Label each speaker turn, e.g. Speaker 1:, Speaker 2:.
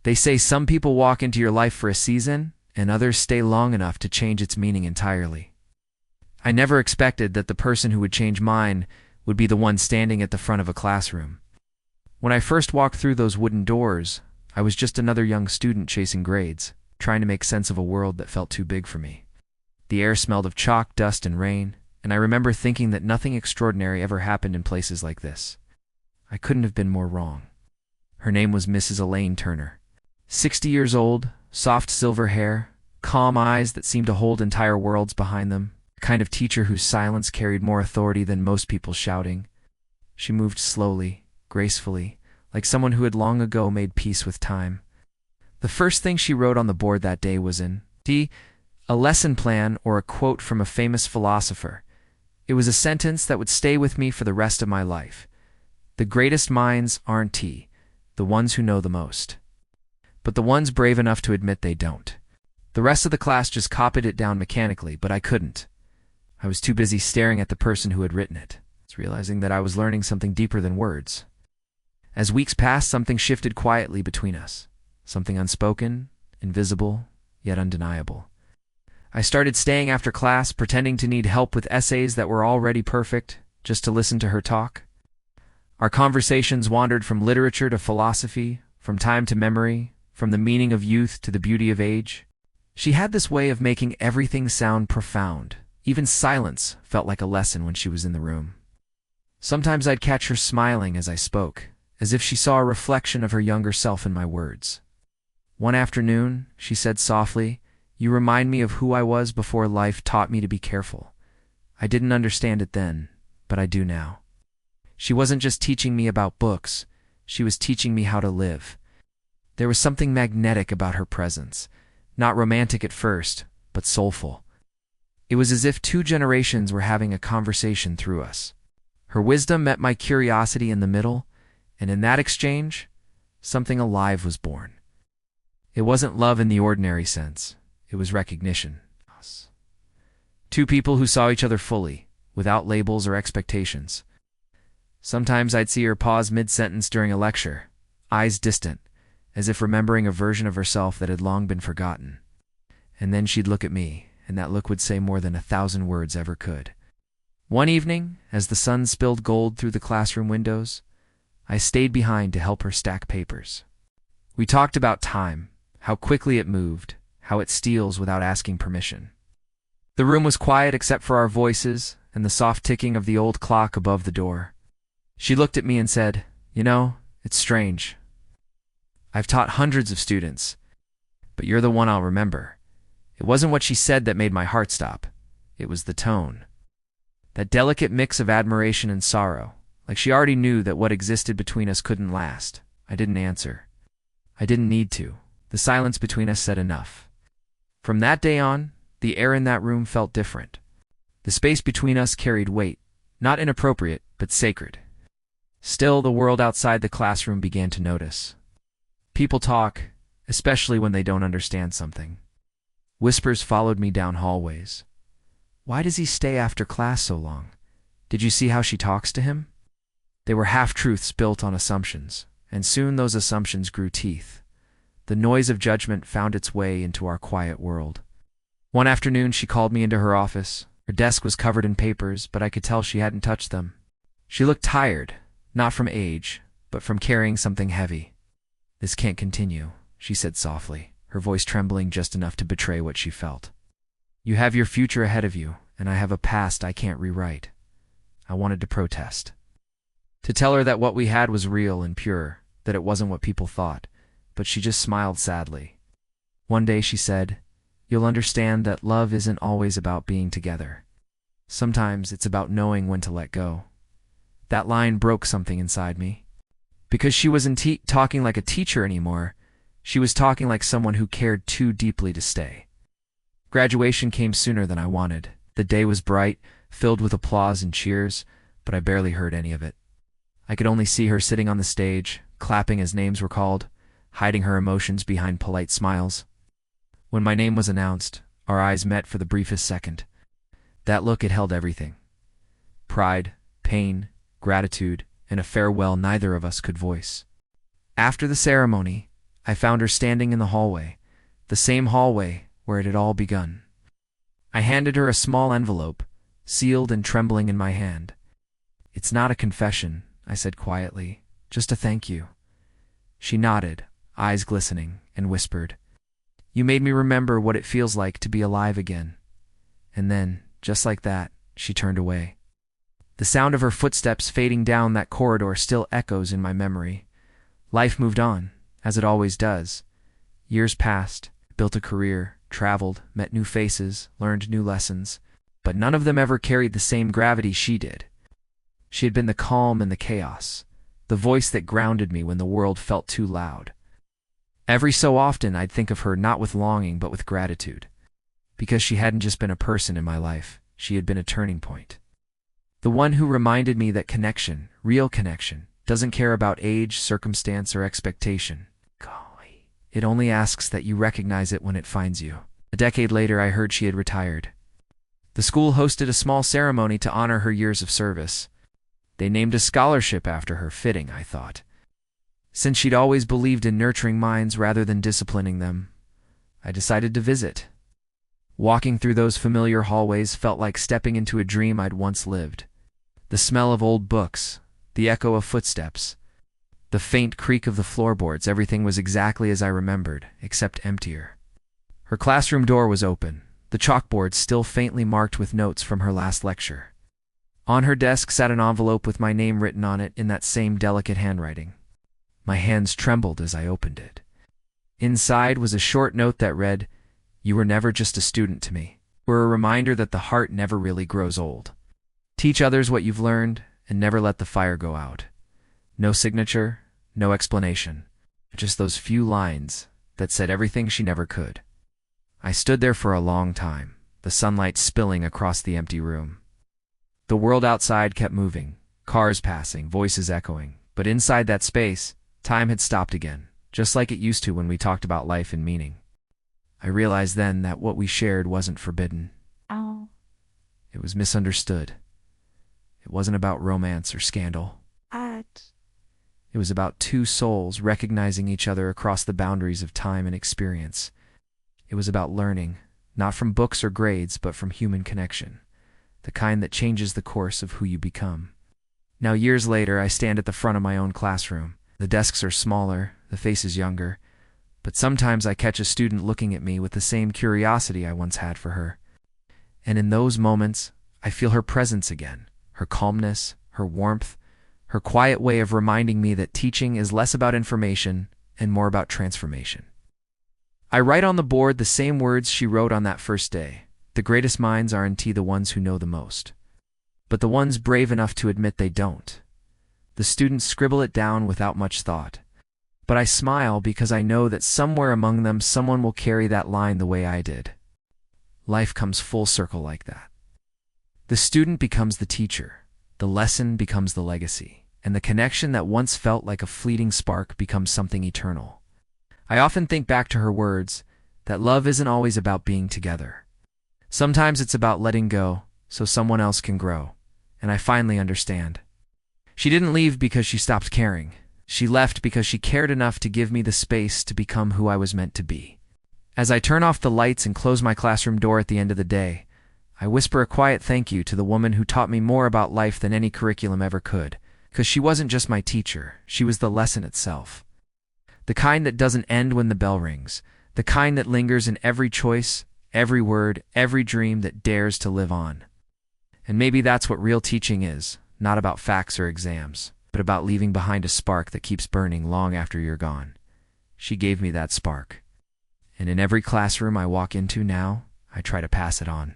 Speaker 1: They say some people walk into your life for a season, and others stay long enough to change its meaning entirely. I never expected that the person who would change mine would be the one standing at the front of a classroom. When I first walked through those wooden doors, I was just another young student chasing grades, trying to make sense of a world that felt too big for me. The air smelled of chalk, dust, and rain, and I remember thinking that nothing extraordinary ever happened in places like this. I couldn't have been more wrong. Her name was Mrs. Elaine Turner. 60 years old, soft silver hair, calm eyes that seemed to hold entire worlds behind them, the kind of teacher whose silence carried more authority than most people's shouting. She moved slowly, gracefully, like someone who had long ago made peace with time. The first thing she wrote on the board that day was a lesson plan or a quote from a famous philosopher. It was a sentence that would stay with me for the rest of my life. The greatest minds aren't the ones who know the most, but the ones brave enough to admit they don't. The rest of the class just copied it down mechanically, but I couldn't. I was too busy staring at the person who had written it, realizing that I was learning something deeper than words. As weeks passed, something shifted quietly between us, something unspoken, invisible, yet undeniable. I started staying after class, pretending to need help with essays that were already perfect, just to listen to her talk. Our conversations wandered from literature to philosophy, from time to memory, from the meaning of youth to the beauty of age. She had this way of making everything sound profound. Even silence felt like a lesson when she was in the room. Sometimes I'd catch her smiling as I spoke, as if she saw a reflection of her younger self in my words. One afternoon, she said softly, "You remind me of who I was before life taught me to be careful." I didn't understand it then, but I do now. She wasn't just teaching me about books, she was teaching me how to live. There was something magnetic about her presence, not romantic at first, but soulful. It was as if two generations were having a conversation through us. Her wisdom met my curiosity in the middle, and in that exchange, something alive was born. It wasn't love in the ordinary sense, it was recognition. Two people who saw each other fully, without labels or expectations. Sometimes I'd see her pause mid-sentence during a lecture, eyes distant, as if remembering a version of herself that had long been forgotten. And then she'd look at me, and that look would say more than 1,000 words ever could. One evening, as the sun spilled gold through the classroom windows, I stayed behind to help her stack papers. We talked about time, how quickly it moved, how it steals without asking permission. The room was quiet except for our voices and the soft ticking of the old clock above the door. She looked at me and said, "You know, it's strange. I've taught hundreds of students, but you're the one I'll remember." It wasn't what she said that made my heart stop. It was the tone. That delicate mix of admiration and sorrow, like she already knew that what existed between us couldn't last. I didn't answer. I didn't need to. The silence between us said enough. From that day on, the air in that room felt different. The space between us carried weight, not inappropriate, but sacred. Still, the world outside the classroom began to notice. People talk, especially when they don't understand something. Whispers followed me down hallways. "Why does he stay after class so long? Did you see how she talks to him?" They were half-truths built on assumptions, and soon those assumptions grew teeth. The noise of judgment found its way into our quiet world. One afternoon she called me into her office. Her desk was covered in papers, but I could tell she hadn't touched them. She looked tired, not from age, but from carrying something heavy. "This can't continue," she said softly, her voice trembling just enough to betray what she felt. "You have your future ahead of you, and I have a past I can't rewrite." I wanted to protest. To tell her that what we had was real and pure, that it wasn't what people thought, but she just smiled sadly. One day she said, "You'll understand that love isn't always about being together. Sometimes it's about knowing when to let go." That line broke something inside me. Because she wasn't talking like a teacher anymore, she was talking like someone who cared too deeply to stay. Graduation came sooner than I wanted. The day was bright, filled with applause and cheers, but I barely heard any of it. I could only see her sitting on the stage, clapping as names were called, hiding her emotions behind polite smiles. When my name was announced, our eyes met for the briefest second. That look had held everything. Pride, pain, gratitude, and a farewell neither of us could voice. After the ceremony, I found her standing in the hallway, the same hallway where it had all begun. I handed her a small envelope, sealed and trembling in my hand. "It's not a confession," I said quietly, "just a thank you." She nodded, eyes glistening, and whispered, "You made me remember what it feels like to be alive again." And then, just like that, she turned away. The sound of her footsteps fading down that corridor still echoes in my memory. Life moved on, as it always does. Years passed, built a career, traveled, met new faces, learned new lessons, but none of them ever carried the same gravity she did. She had been the calm in the chaos, the voice that grounded me when the world felt too loud. Every so often I'd think of her not with longing but with gratitude, because she hadn't just been a person in my life, she had been a turning point. The one who reminded me that connection, real connection, doesn't care about age, circumstance, or expectation. It only asks that you recognize it when it finds you. A decade later, I heard she had retired. The school hosted a small ceremony to honor her years of service. They named a scholarship after her, fitting, I thought. Since she'd always believed in nurturing minds rather than disciplining them, I decided to visit. Walking through those familiar hallways felt like stepping into a dream I'd once lived. The smell of old books, the echo of footsteps, the faint creak of the floorboards, everything was exactly as I remembered, except emptier. Her classroom door was open, the chalkboard still faintly marked with notes from her last lecture. On her desk sat an envelope with my name written on it in that same delicate handwriting. My hands trembled as I opened it. Inside was a short note that read, "You were never just a student to me. We're a reminder that the heart never really grows old. Teach others what you've learned, and never let the fire go out." No signature, no explanation, just those few lines that said everything she never could. I stood there for a long time, the sunlight spilling across the empty room. The world outside kept moving, cars passing, voices echoing, but inside that space, time had stopped again, just like it used to when we talked about life and meaning. I realized then that what we shared wasn't forbidden.
Speaker 2: Oh.
Speaker 1: It was misunderstood. It wasn't about romance or scandal. It was about two souls recognizing each other across the boundaries of time and experience. It was about learning, not from books or grades, but from human connection, the kind that changes the course of who you become. Now, years later, I stand at the front of my own classroom. The desks are smaller, the faces younger, but sometimes I catch a student looking at me with the same curiosity I once had for her. And in those moments, I feel her presence again, her calmness, her warmth, her quiet way of reminding me that teaching is less about information and more about transformation. I write on the board the same words she wrote on that first day. The greatest minds aren't the ones who know the most, but the ones brave enough to admit they don't. The students scribble it down without much thought, but I smile because I know that somewhere among them someone will carry that line the way I did. Life comes full circle like that. The student becomes the teacher, the lesson becomes the legacy, and the connection that once felt like a fleeting spark becomes something eternal. I often think back to her words, that love isn't always about being together. Sometimes it's about letting go so someone else can grow, and I finally understand. She didn't leave because she stopped caring. She left because she cared enough to give me the space to become who I was meant to be. As I turn off the lights and close my classroom door at the end of the day, I whisper a quiet thank you to the woman who taught me more about life than any curriculum ever could, because she wasn't just my teacher, she was the lesson itself. The kind that doesn't end when the bell rings, the kind that lingers in every choice, every word, every dream that dares to live on. And maybe that's what real teaching is, not about facts or exams, but about leaving behind a spark that keeps burning long after you're gone. She gave me that spark. And in every classroom I walk into now, I try to pass it on.